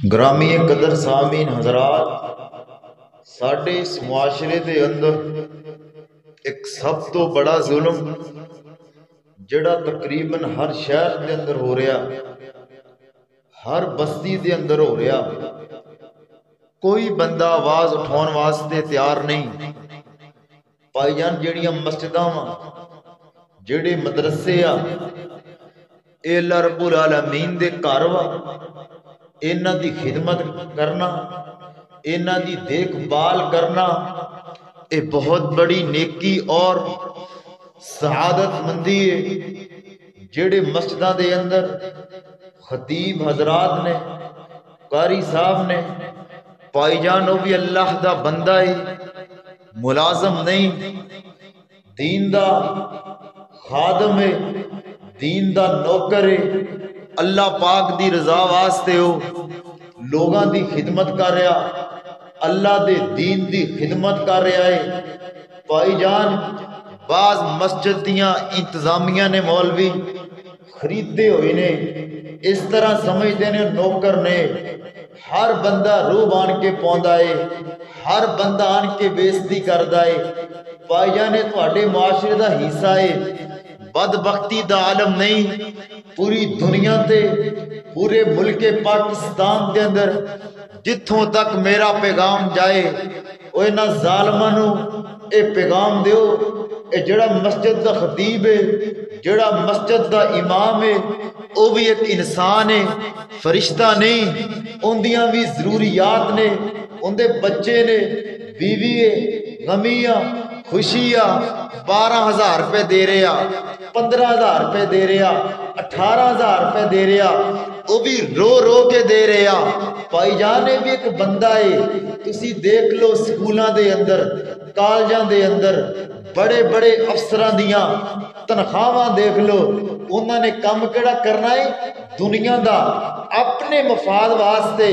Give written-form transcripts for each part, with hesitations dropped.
گرامی قدر سامعین حضرات، ساڈے اس معاشرے دے اندر ایک سب تو بڑا ظلم جڑا تقریباً ہر شہر دے اندر ہو رہا، ہر بستی دے اندر ہو رہا، کوئی بندہ آواز اٹھاؤن واسطے تیار نہیں۔ پائی جان جڑیاں مسجداں وا، جڑے مدرسے آ، اے اللہ رب العالمین دے گھر وا، انہاں دی خدمت کرنا، انہاں دی دیکھ بھال کرنا، اے بہت بڑی نیکی اور سعادت مندی ہے۔ جڑے مسجداں دے اندر خطیب حضرات نے، قاری صاحب نے، پائی جان وہ بھی اللہ دا بندہ ہے، ملازم نہیں، دین دا خادم ہے، دین دا نوکر ہے، اللہ پاک دی رضا واسطے ہو لوگاں دی خدمت کر رہا، اللہ دے دین دی خدمت کر رہا ہے۔ پائی جان بعض مسجد دیاں انتظامیہ نے مولوی خریدے ہوئے نے، اس طرح سمجھتے نے نوکر نے، ہر بندہ روح آن کے پوندا ہے، ہر بندہ آن کے بےزتی کردا ہے۔ پائی جانے تواڈے معاشرے دا حصہ ہے، بدبختی دا عالم نہیں، پوری دنیا تے پورے ملک پاکستان دے اندر جتھوں تک میرا پیغام جائے، او انہاں ظالماں نوں اے پیغام دیو، اے جڑا مسجد دا خطیب ہے، جڑا مسجد دا امام ہے، او بھی ایک انسان ہے، فرشتہ نہیں، ان دیاں بھی ضروریات نے، ان دے بچے نے، بیوی ہے، غمیاں خوشیاں، 12,000 روپے دے رہا، 15,000 روپے دے رہا، 18,000 روپے دے رہا، وہ بھی رو رو کے دے رہا۔ پائی جانے بھی ایک بندہ ہے، تسی دیکھ لو سکولاں دے اندر، کالجاں دے اندر، بڑے بڑے افسراں دیاں تنخواہاں دیکھ لو، انہوں نے کم کیڑا کرنا ہے دنیا دا، اپنے مفاد واسطے۔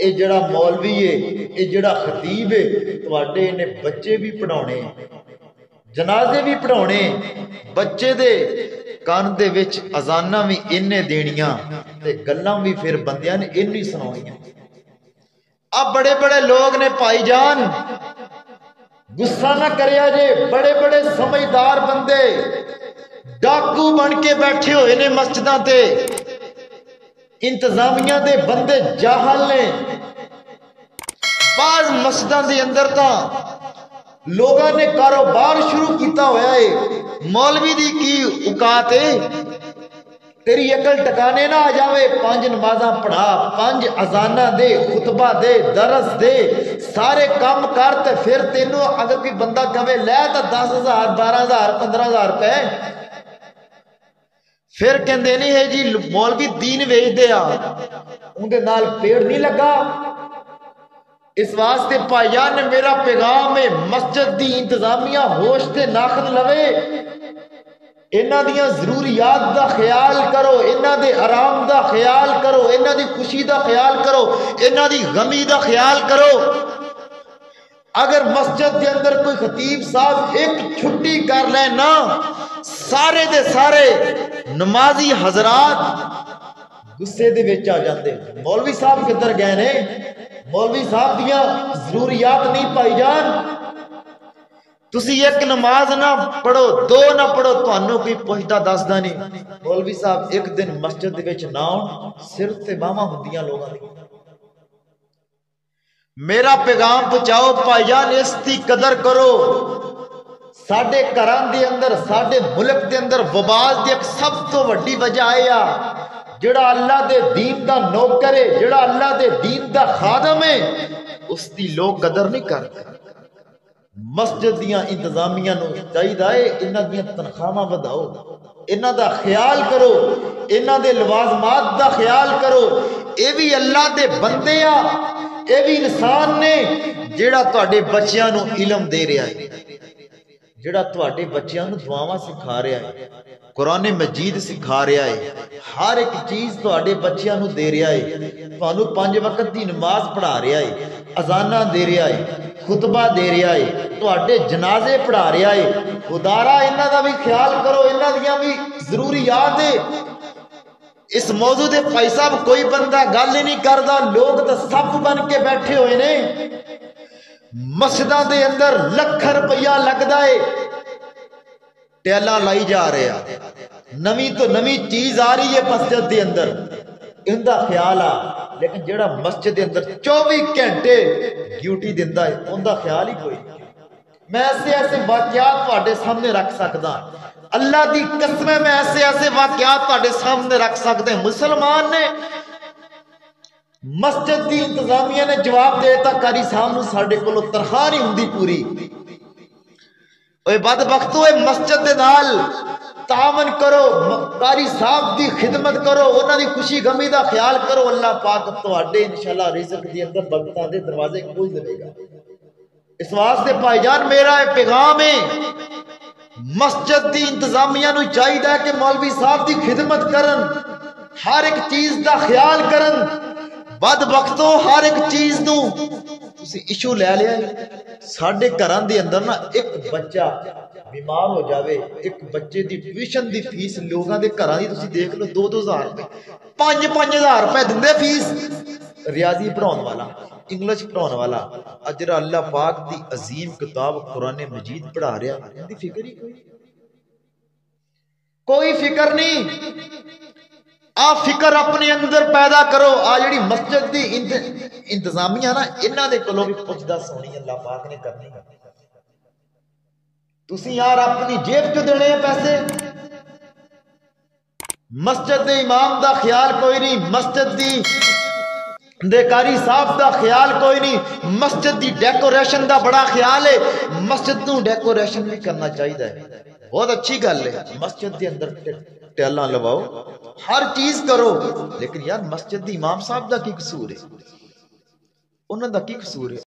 اے جڑا مولوی ہے، اے جڑا خطیب ہے، تواڈے نے بچے بھی پڑھاونے، جنازے بھی پڑھاونے، بچے دے کان دے وچ اذاناں بھی انہیں دینیاں تے گلاں بھی پھر بندیاں نے انہیں سناونیاں۔ اب بڑے بڑے لوگ نے پائی جان، غصہ نہ کریا جے، بڑے بڑے سمجھدار بندے ڈاکو بن کے بیٹھے ہوئے نے مسجداں تے، انتظامیہ دے بندے جاہل نے۔ بعض مسجداں دے اندر تا لوگاں نے کاروبار شروع کیتا ہویا ہے، مولوی دی کی اوقات ہے، تیری عقل ٹکانے نہ آ جاوے، 5 نمازاں پڑھا، 5 اذاناں دے، خطبہ دے، درس دے، سارے کام کر تے پھر تینوں اگر کوئی بندہ کہے لے تا 10,000 12,000 15,000 روپے، پھر کہندے نہیں ہے جی مولوی دین ویچ دیا، اندے نال پیڑ نہیں لگا۔ اس واسطے پائی جان نے میرا پیغام ہے، مسجد دی انتظامیہ ہوش تے ناخن لوے، انہاں دیاں ضروریات دا خیال کرو، انہاں دے آرام دا خیال کرو، انہاں دی خوشی دا خیال کرو، انہاں دی غمی دا خیال کرو۔ اگر مسجد دے اندر کوئی خطیب صاحب ایک چھٹی کر لے نا، سارے دے سارے نمازی حضرات غصے دے وچ آ جاندے، مولوی صاحب کدھر گئے نے، مولوی صاحب دیاں ضروریات نہیں پائی جان۔ تسی ایک نماز نہ پڑھو، 2 نہ پڑھو، تانوں کوئی پوچھدا دسدا نہیں۔ مولوی صاحب ایک دن مسجد دے وچ نہ آؤن، سر تے باواں ہوندیاں لوگاں دی۔ میرا پیغام پہنچاؤ پائی جان، اس دی قدر کرو۔ ساڈے گھراں دے اندر، ساڈے ملک دے اندر وبال دی ایک سب تو وڈی وجہ ہے، جڑا اللہ دے دین دا نوکر ہے، جڑا اللہ دے دین دا خادم ہے، اس دی لوگ قدر نہیں کرتے۔ مسجد دیاں انتظامیہ نو چاہیے انہاں دیاں تنخواہاں وداؤ، انہاں دا خیال کرو، انہاں دے لوازمات دا خیال کرو۔ اے بھی اللہ دے بندے آ، اے بھی انسان نے، جڑا تواڈے بچیاں نو علم دے رہا ہے، جڑا تواڈے بچیاں نو دعاواں سکھا رہا ہے، قرآن مجید سکھا رہا ہے، ہر ایک چیز تواڈے بچیاں نو دے رہا ہے، تانوں 5 وقت دی نماز پڑھا رہا ہے، اذاناں دے رہا ہے، خطبہ دے رہا ہے، تواڈے جنازے پڑھا رہا ہے۔ خدا را انہاں دا بھی خیال کرو، انہاں دیاں بھی ضروریات ہے۔ اس موضوع دے بھائی صاحب کوئی بندہ گل ہی نہیں کردا، لوگ تو سب بن کے بیٹھے ہوئے نے۔ مسجداں دے اندر لکھاں روپیہ لگدا ہے، ٹیلاں لائی جا رہے ہیں، نویں تو نویں چیز آ رہی ہے مسجد دے اندر، ان دا خیال آ، لیکن جڑا مسجد دے اندر 24 گھنٹے ڈیوٹی دیندا ہے ان دا خیال ہی کوئی نہیں۔ میں ایسے واقعات تواڈے سامنے رکھ سکدا، اللہ دی قسم میں ایسے واقعات تواڈے سامنے رکھ سکتے ہیں۔ مسلمان نے مسجد دی انتظامیہ نے جواب دیتا قاری صاحب نو ساڈے کولوں تنخواہ نہیں ہوندی پوری، اوے بدبختو مسجد دے نال تعاون کرو، قاری صاحب دی خدمت کرو، انہاں دی خوشی غمی دا خیال کرو، اللہ پاک تواڈے انشاءاللہ رزق دی اندر برکتاں دے دروازے کھول دے گا۔ اس واسطے بھائی جان میرا پیغام ہے، مسجد دی انتظامیہ نو چاہیے کہ مولوی صاحب دی خدمت کرن، ہر ایک چیز دا خیال کرن۔ بدبختو ہر ایک چیز نو تسی ایشو لے لیا ہے۔ ساڈے گھراں دے اندر نا ایک بچہ بیمار ہو جاوے، ایک بچے دی ٹیوشن دی فیس لوگاں دے گھراں دی تسی دیکھ لو 2-2 ہزار روپے، 5-5 ہزار روپے دیندے فیس۔ ریاضی پڑھاؤن والا، انگلش پڑھاؤن والا، اجرا اللہ پاک دی عظیم کتاب قرآن مجید پڑھا رہا، ان دی فکر ہی کوئی فکر نہیں۔ آ فکر اپنے اندر پیدا کرو۔ آ جڑی مسجد دی انتظامیہ نا انہاں دے کولوں بھی پوچھدا سونی اللہ پاک نے کرنی ہے۔ تسی یار اپنی جیب چ دینے پیسے، مسجد دے امام دا خیال کوئی نہیں، مسجد دی دے قاری صاحب دا خیال کوئی نہیں، مسجد دی ڈیکوریشن دا بڑا خیال ہے۔ مسجد نو ڈیکوریشن بھی کرنا چاہیے، بہت اچھی گل ہے، مسجد دے اندر ٹیلاں لواؤ، ہر چیز کرو، لیکن یار مسجد دی امام صاحب دا کی قصور ہے، انہاں دا کی قصور ہے؟